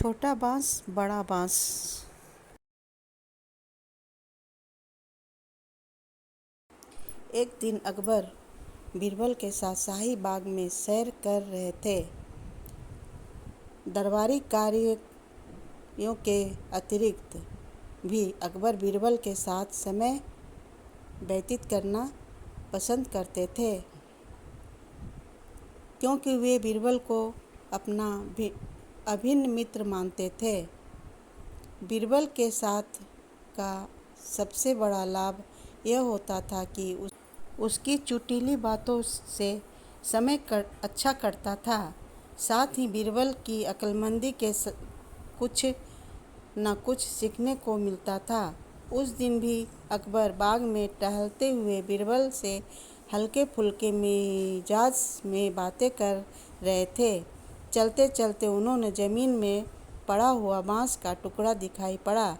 छोटा बांस बड़ा बांस। एक दिन अकबर बीरबल के साथ शाही बाग में सैर कर रहे थे। दरबारी कार्यों के अतिरिक्त भी अकबर बीरबल के साथ समय व्यतीत करना पसंद करते थे, क्योंकि वे बीरबल को अपना अभिन्न मित्र मानते थे। बीरबल के साथ का सबसे बड़ा लाभ यह होता था कि उसकी चुटीली बातों से समय अच्छा कटता था। साथ ही बीरबल की अक्लमंदी के कुछ न कुछ सीखने को मिलता था। उस दिन भी अकबर बाग में टहलते हुए बीरबल से हल्के फुल्के मिजाज में बातें कर रहे थे। चलते चलते उन्होंने ज़मीन में पड़ा हुआ बांस का टुकड़ा दिखाई पड़ा।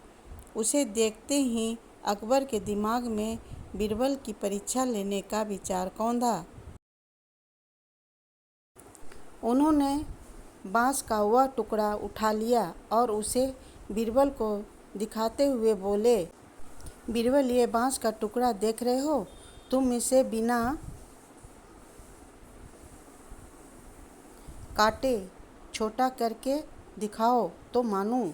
उसे देखते ही अकबर के दिमाग में बीरबल की परीक्षा लेने का विचार कौंधा। उन्होंने बांस का वह टुकड़ा उठा लिया और उसे बीरबल को दिखाते हुए बोले, बीरबल, ये बांस का टुकड़ा देख रहे हो? तुम इसे बिना काटे छोटा करके दिखाओ तो मानूं।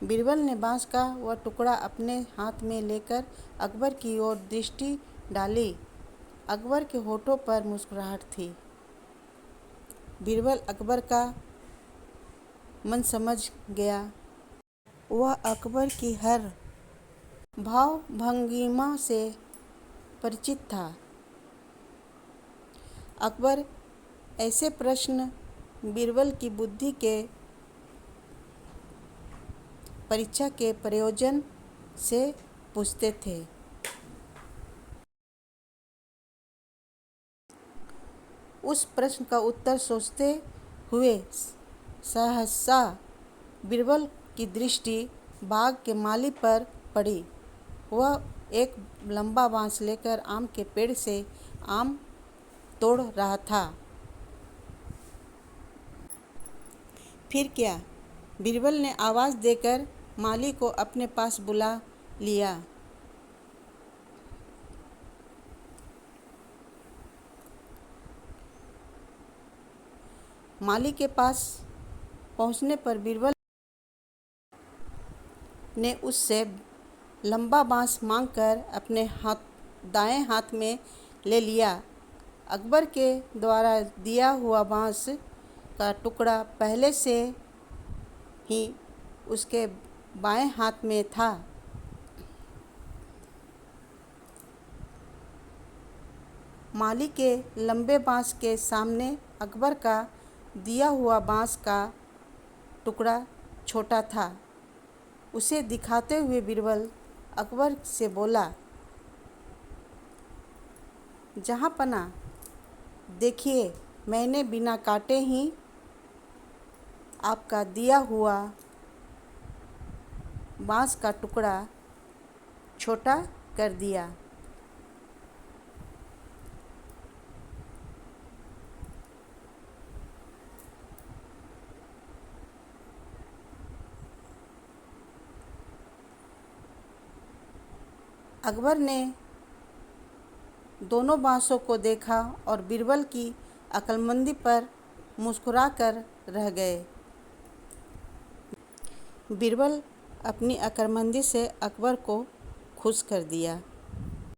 बीरबल ने बांस का वह टुकड़ा अपने हाथ में लेकर अकबर की ओर दृष्टि डाली। अकबर के होठों पर मुस्कुराहट थी। बीरबल अकबर का मन समझ गया। वह अकबर की हर भाव भंगिमा से परिचित था। अकबर ऐसे प्रश्न बीरबल की बुद्धि के परीक्षा के प्रयोजन से पूछते थे। उस प्रश्न का उत्तर सोचते हुए सहसा बीरबल की दृष्टि बाग के माली पर पड़ी। वह एक लंबा बांस लेकर आम के पेड़ से आम तोड़ रहा था। फिर क्या? बीरबल ने आवाज़ देकर माली को अपने पास बुला लिया। माली के पास पहुंचने पर बीरबल ने उससे लंबा बांस मांगकर अपने दाएं हाथ में ले लिया। अकबर के द्वारा दिया हुआ बांस का टुकड़ा पहले से ही उसके बाएं हाथ में था। माली के लंबे बांस के सामने अकबर का दिया हुआ बांस का टुकड़ा छोटा था। उसे दिखाते हुए बीरबल अकबर से बोला, जहाँपना, देखिए, मैंने बिना काटे ही आपका दिया हुआ बांस का टुकड़ा छोटा कर दिया। अकबर ने दोनों बांसों को देखा और बीरबल की अक्लमंदी पर मुस्कुराकर रह गए। बीरबल अपनी अक्लमंदी से अकबर को खुश कर दिया।